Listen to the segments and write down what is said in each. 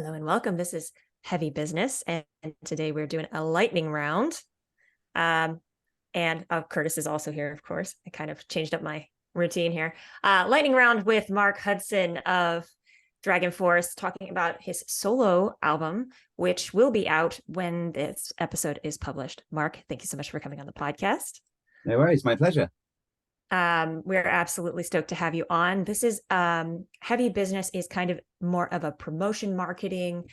Hello and welcome. This is Heavy Business, and today we're doing a lightning round. And Curtis is also here, of course. I kind of changed up my routine here. Lightning round with Marc Hudson of Dragonforce, talking about his solo album, which will be out when this episode is published. Marc, thank you so much for coming on the podcast. No worries, my pleasure. We're absolutely stoked to have you on. This is Heavy Business is kind of more of a promotion marketing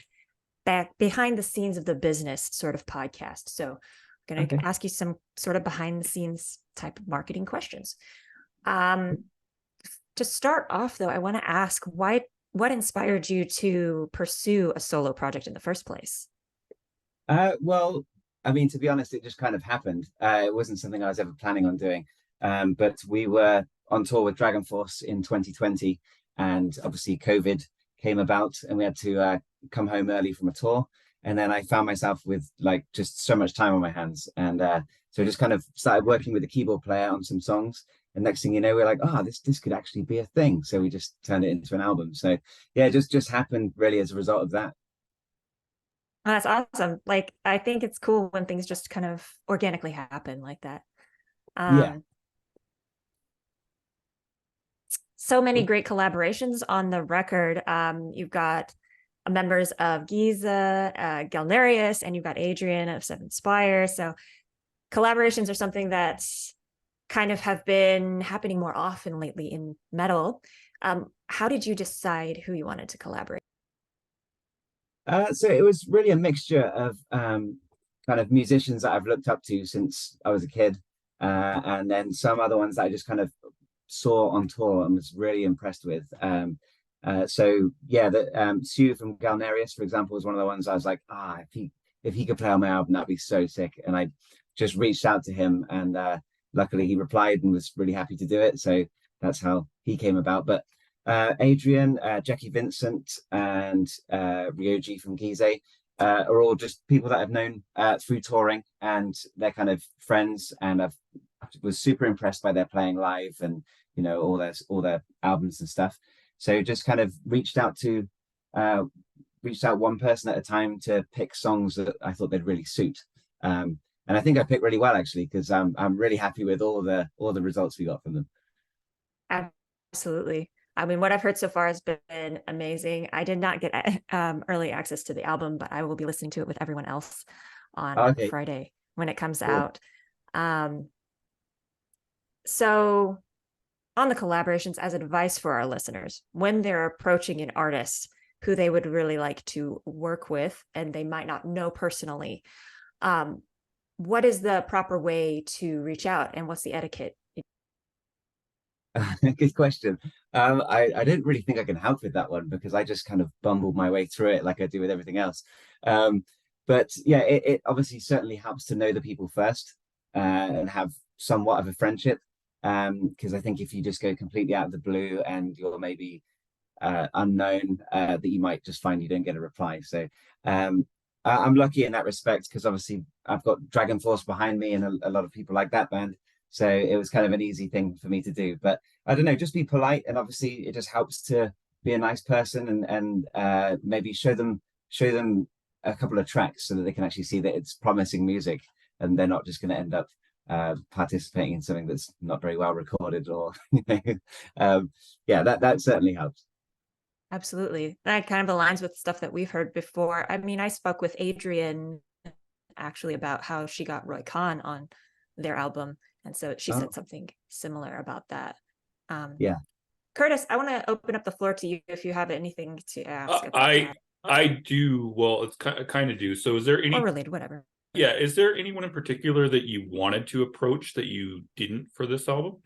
back behind the scenes of the business sort of podcast. So I'm going to ask you some sort of behind the scenes type of marketing questions. To start off though, I want to ask what inspired you to pursue a solo project in the first place? Well, I mean, to be honest, it just kind of happened. It wasn't something I was ever planning on doing. But we were on tour with Dragonforce in 2020, and obviously COVID came about, and we had to come home early from a tour. And then I found myself with like just so much time on my hands, and so I just kind of started working with the keyboard player on some songs. And next thing you know, we're like, oh, this could actually be a thing. So we just turned it into an album. So yeah, it just happened really as a result of that. Oh, that's awesome. Like, I think it's cool when things just kind of organically happen like that. Yeah. So many great collaborations on the record. You've got members of Giza, Galnerius, and you've got Adrian of Seven Spire. So collaborations are something that kind of have been happening more often lately in metal. How did you decide who you wanted to collaborate? So it was really a mixture of kind of musicians that I've looked up to since I was a kid, and then some other ones that I just kind of saw on tour and was really impressed with. So yeah, Sue from Galnerius, for example, was one of the ones I was like, if he could play on my album, that'd be so sick. And I just reached out to him, and luckily he replied and was really happy to do it. So that's how he came about. But Adrian, Jackie Vincent, and Ryoji from Gize are all just people that I've known through touring, and they're kind of friends, and I was super impressed by their playing live, and you know, all their albums and stuff. So just kind of reached out one person at a time to pick songs that I thought they'd really suit. And I think I picked really well, actually, because I'm really happy with all the results we got from them. Absolutely. I mean, what I've heard so far has been amazing. I did not get early access to the album, but I will be listening to it with everyone else on Friday when it comes out. So on the collaborations, as advice for our listeners, when they're approaching an artist who they would really like to work with and they might not know personally, what is the proper way to reach out, and what's the etiquette? Good question. I didn't really think I can help with that one because I just kind of bumbled my way through it like I do with everything else. But yeah, it obviously certainly helps to know the people first, and have somewhat of a friendship. Because I think if you just go completely out of the blue and you're maybe unknown, that you might just find you don't get a reply. So I'm lucky in that respect because obviously I've got Dragonforce behind me and a lot of people like that band. So it was kind of an easy thing for me to do. But I don't know, just be polite, and obviously it just helps to be a nice person, and maybe show them a couple of tracks so that they can actually see that it's promising music, and they're not just going to end up participating in something that's not very well recorded, or yeah, that certainly helps. Absolutely. That kind of aligns with stuff that we've heard before. I mean, I spoke with Adrian actually about how she got Roy Khan on their album, and so she said something similar about that. Yeah. Curtis, I want to open up the floor to you if you have anything to ask. I do. Well, it's kind of do. So is there any, or related, whatever. Yeah, is there anyone in particular that you wanted to approach that you didn't for this album?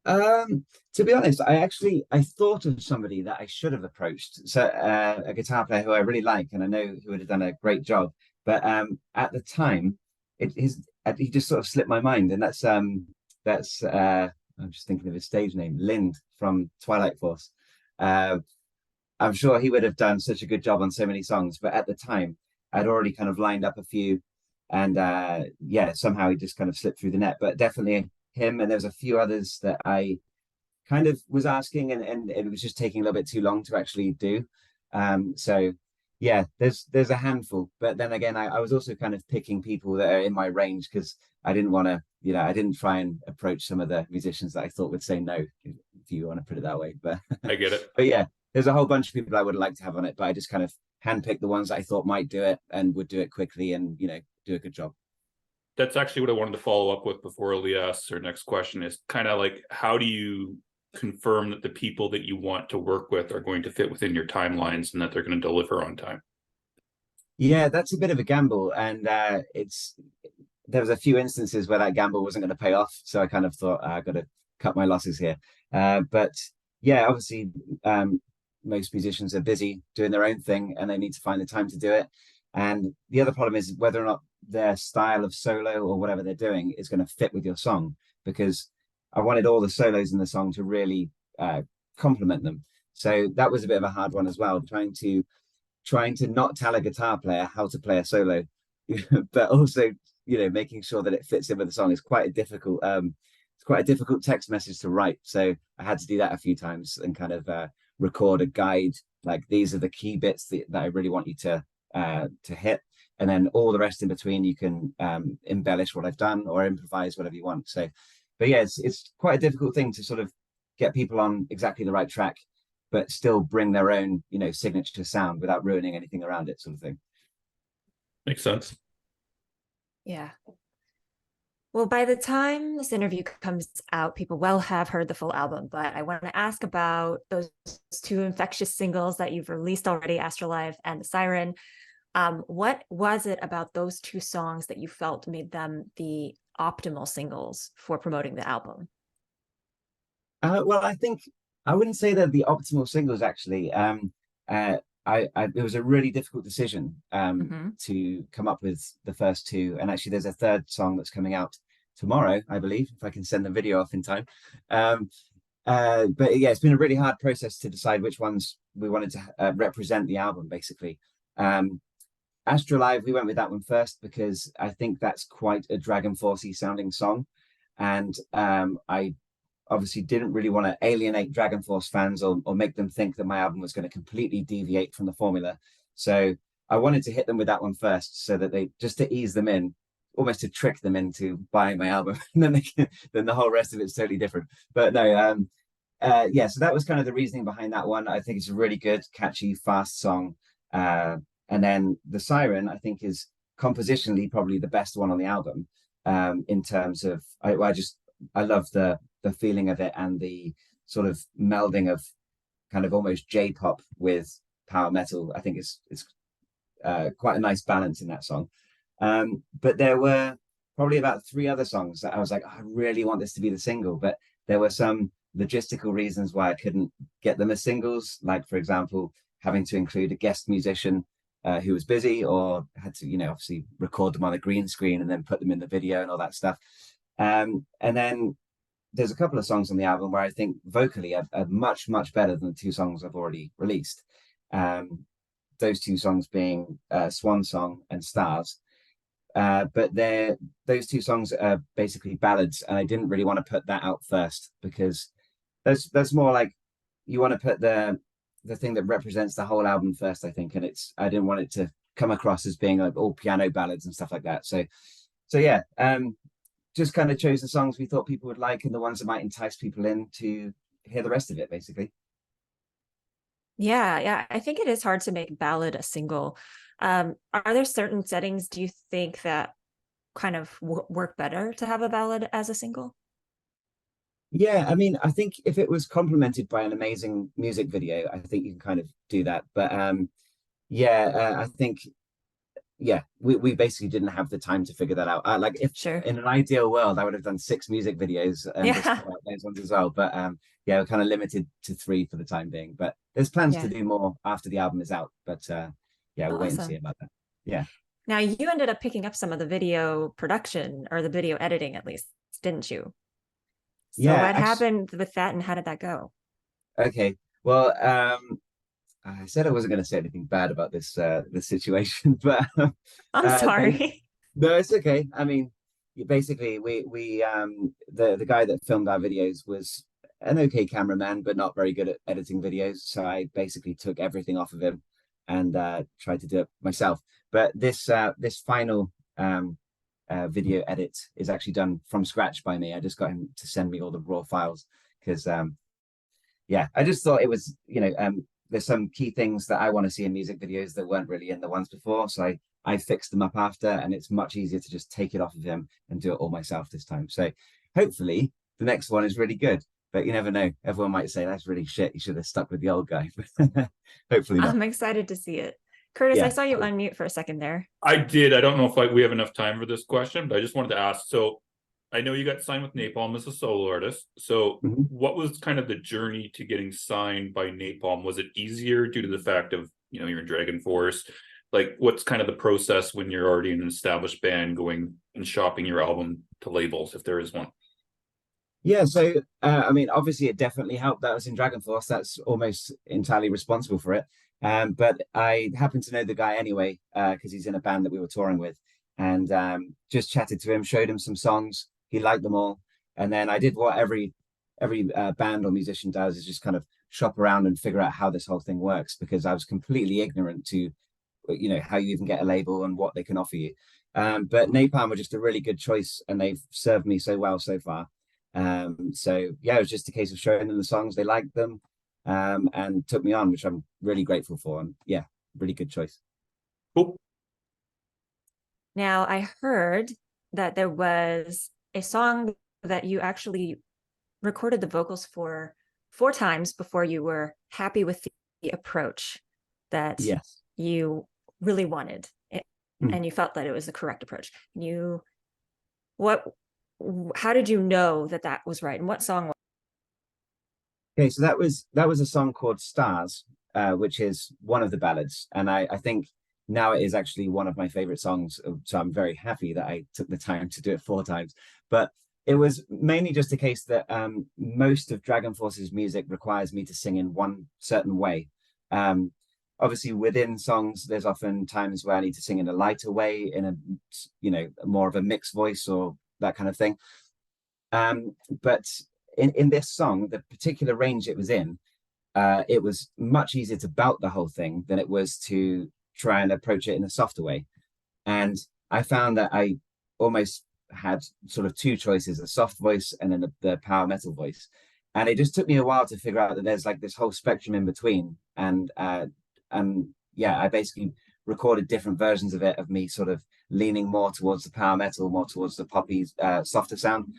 To be honest, I thought of somebody that I should have approached. So a guitar player who I really like, and I know who would have done a great job. But at the time, he just sort of slipped my mind, and that's I'm just thinking of his stage name, Lind from Twilight Force. I'm sure he would have done such a good job on so many songs, but at the time, I'd already kind of lined up a few, and yeah, somehow he just kind of slipped through the net. But definitely him, and there was a few others that I kind of was asking, and it was just taking a little bit too long to actually do. So yeah, there's a handful, but then again, I was also kind of picking people that are in my range because I didn't want to, I didn't try and approach some of the musicians that I thought would say no, if you want to put it that way. But I get it. but yeah, there's a whole bunch of people I would like to have on it, but I just kind of handpicked the ones that I thought might do it and would do it quickly and do a good job. That's actually what I wanted to follow up with before Leah asks her next question, is kind of like, how do you confirm that the people that you want to work with are going to fit within your timelines and that they're going to deliver on time? Yeah, that's a bit of a gamble, and there was a few instances where that gamble wasn't going to pay off, so I kind of thought I've got to cut my losses here. But yeah, obviously, most musicians are busy doing their own thing, and they need to find the time to do it. And the other problem is whether or not their style of solo or whatever they're doing is going to fit with your song, because I wanted all the solos in the song to really complement them. So that was a bit of a hard one as well, trying to not tell a guitar player how to play a solo, but also making sure that it fits in with the song is quite a difficult text message to write. So I had to do that a few times and kind of record a guide, like these are the key bits that I really want you to hit, and then all the rest in between you can embellish what I've done or improvise whatever you want. So but yeah, it's quite a difficult thing to sort of get people on exactly the right track but still bring their own signature sound without ruining anything around it, sort of thing. Makes sense. Yeah. Well, by the time this interview comes out, people will have heard the full album, but I want to ask about those two infectious singles that you've released already, Astrolife and The Siren. What was it about those two songs that you felt made them the optimal singles for promoting the album? Well, I think I wouldn't say they're the optimal singles, actually. It was a really difficult decision to come up with the first two, and actually there's a third song that's coming out tomorrow, I believe, if I can send the video off in time. But yeah, it's been a really hard process to decide which ones we wanted to represent the album, basically. Astrolife, we went with that one first because I think that's quite a Dragonforce-y sounding song, and I obviously didn't really want to alienate Dragonforce fans or make them think that my album was going to completely deviate from the formula. So I wanted to hit them with that one first, so that they, just to ease them in, almost to trick them into buying my album, and then the whole rest of it's totally different. But no, yeah, so that was kind of the reasoning behind that one. I think it's a really good, catchy, fast song. And then The Siren, I think, is compositionally probably the best one on the album, in terms of I love the feeling of it and the sort of melding of kind of almost J-pop with power metal. I think it's quite a nice balance in that song. But there were probably about 3 other songs that I was like, I really want this to be the single, but there were some logistical reasons why I couldn't get them as singles, like, for example, having to include a guest musician who was busy or had to, obviously record them on a green screen and then put them in the video and all that stuff. And then there's a couple of songs on the album where I think vocally are much, much better than the 2 songs I've already released. Those 2 songs being Swan Song and Stars. But those 2 songs are basically ballads, and I didn't really want to put that out first, because that's more like you want to put the thing that represents the whole album first, I think, and I didn't want it to come across as being like all piano ballads and stuff like that. So yeah, just kind of chose the songs we thought people would like and the ones that might entice people in to hear the rest of it, basically. Yeah, I think it is hard to make ballad a single. Are there certain settings, do you think, that kind of work better to have a ballad as a single? Yeah, I mean, I think if it was complemented by an amazing music video, I think you can kind of do that. But yeah, I think, yeah, we basically didn't have the time to figure that out. Like, if Sure. in an ideal world, I would have done 6 music videos and just those ones as well. But yeah, we're kind of limited to 3 for the time being. But there's plans to do more after the album is out. But yeah, we'll wait and see about that. Yeah. Now, you ended up picking up some of the video production, or the video editing at least, didn't you? So Yeah, what happened with that, and how did that go? Okay. Well, I said I wasn't going to say anything bad about this situation, but I'm sorry. No, it's okay. I mean, basically, we the guy that filmed our videos was an okay cameraman, but not very good at editing videos. So I basically took everything off of him, and try to do it myself. But this final video edit is actually done from scratch by me. I just got him to send me all the raw files because yeah, I just thought it was, there's some key things that I want to see in music videos that weren't really in the ones before. So I fixed them up after, and it's much easier to just take it off of him and do it all myself this time. So hopefully the next one is really good, but you never know. Everyone might say that's really shit. You should have stuck with the old guy. Hopefully not. I'm excited to see it. Curtis, Yeah, I saw you cool. unmute for a second there. I did. I don't know if we have enough time for this question, but I just wanted to ask. So I know you got signed with Napalm as a solo artist. So what was kind of the journey to getting signed by Napalm? Was it easier due to the fact of, you're in Dragonforce? Like, what's kind of the process when you're already in an established band going and shopping your album to labels, if there is one? Yeah, so I mean, obviously it definitely helped that I was in Dragonforce. That's almost entirely responsible for it. But I happen to know the guy anyway, because he's in a band that we were touring with, and just chatted to him, showed him some songs. He liked them all, and then I did what every band or musician does, is just kind of shop around and figure out how this whole thing works, because I was completely ignorant to, how you even get a label and what they can offer you. But Napalm were just a really good choice, and they've served me so well so far. So yeah, it was just a case of showing them the songs, they liked them, and took me on, which I'm really grateful for. And yeah, really good choice. Cool. Now, I heard that there was a song that you actually recorded the vocals for 4 times before you were happy with the approach that Yes. you really wanted, and you felt that it was the correct approach. How did you know that that was right, and what song? Okay, so that was a song called Stars, which is one of the ballads, and I think now it is actually one of my favorite songs. So I'm very happy that I took the time to do it 4 times. But it was mainly just a case that most of Dragonforce's music requires me to sing in one certain way. Obviously, within songs, there's often times where I need to sing in a lighter way, in a more of a mixed voice or that kind of thing. But in this song, the particular range it was in, it was much easier to belt the whole thing than it was to try and approach it in a softer way. And I found that I almost had sort of 2 choices, a soft voice and then the power metal voice. And it just took me a while to figure out that there's like this whole spectrum in between. And yeah, I basically recorded different versions of it, of me sort of leaning more towards the power metal, more towards the poppy, softer sound.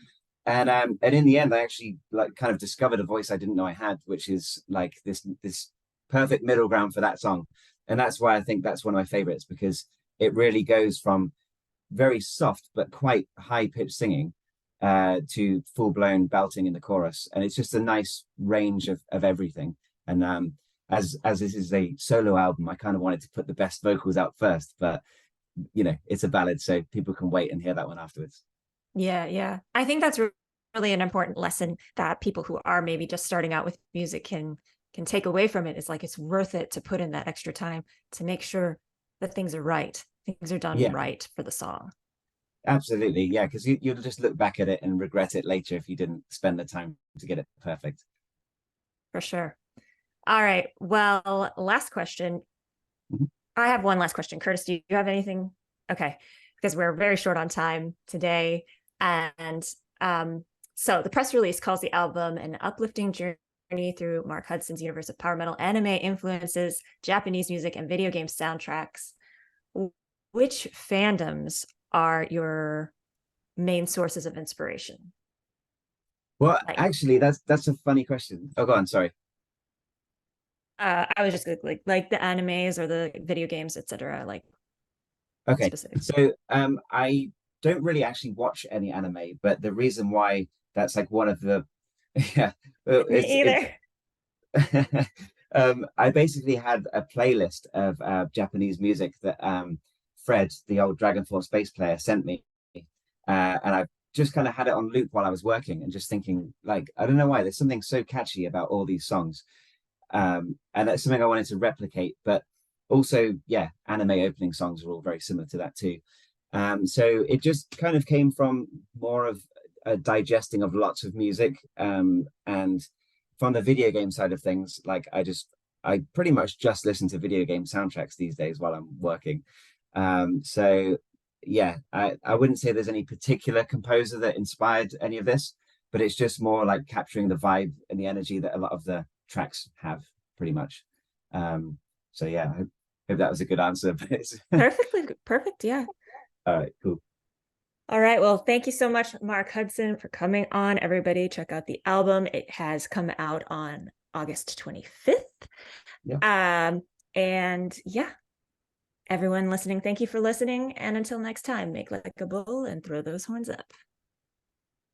And in the end, I actually kind of discovered a voice I didn't know I had, which is like this perfect middle ground for that song. And that's why I think that's one of my favorites, because it really goes from very soft but quite high pitched singing to full blown belting in the chorus, and it's just a nice range of everything. And as this is a solo album, I kind of wanted to put the best vocals out first, but it's a ballad, so people can wait and hear that one afterwards. Yeah. I think that's really an important lesson that people who are maybe just starting out with music can take away from it. It's like, it's worth it to put in that extra time to make sure that things are right. Things are done right for the song. Absolutely. Yeah. Because you'll just look back at it and regret it later if you didn't spend the time to get it perfect. For sure. All right. Well, last question. I have one last question. Curtis, do you have anything? Okay. Because we're very short on time today. And so the press release calls the album an uplifting journey through Marc Hudson's universe of power metal, anime influences, Japanese music, and video game soundtracks. Which fandoms are your main sources of inspiration? Well, actually, that's a funny question. Oh, go on. Sorry. I was just like the animes or the video games, etc. Like, okay, specific. So I don't really actually watch any anime, but the reason why that's like one of the yeah, Me either. I basically had a playlist of Japanese music that Fred, the old Dragonforce bass player, sent me, and I just kind of had it on loop while I was working and just thinking, like, I don't know why, there's something so catchy about all these songs, and that's something I wanted to replicate. But also, yeah, anime opening songs are all very similar to that too. So it just kind of came from more of a digesting of lots of music, and from the video game side of things, like I I pretty much just listen to video game soundtracks these days while I'm working. So yeah, I wouldn't say there's any particular composer that inspired any of this, but it's just more like capturing the vibe and the energy that a lot of the tracks have, pretty much. So yeah, I hope that was a good answer. Perfect. Yeah. All right, cool. All right. Well, thank you so much, Marc Hudson, for coming on. Everybody, check out the album. It has come out on August 25th. Yeah. And yeah, everyone listening, thank you for listening. And until next time, make like a bull and throw those horns up.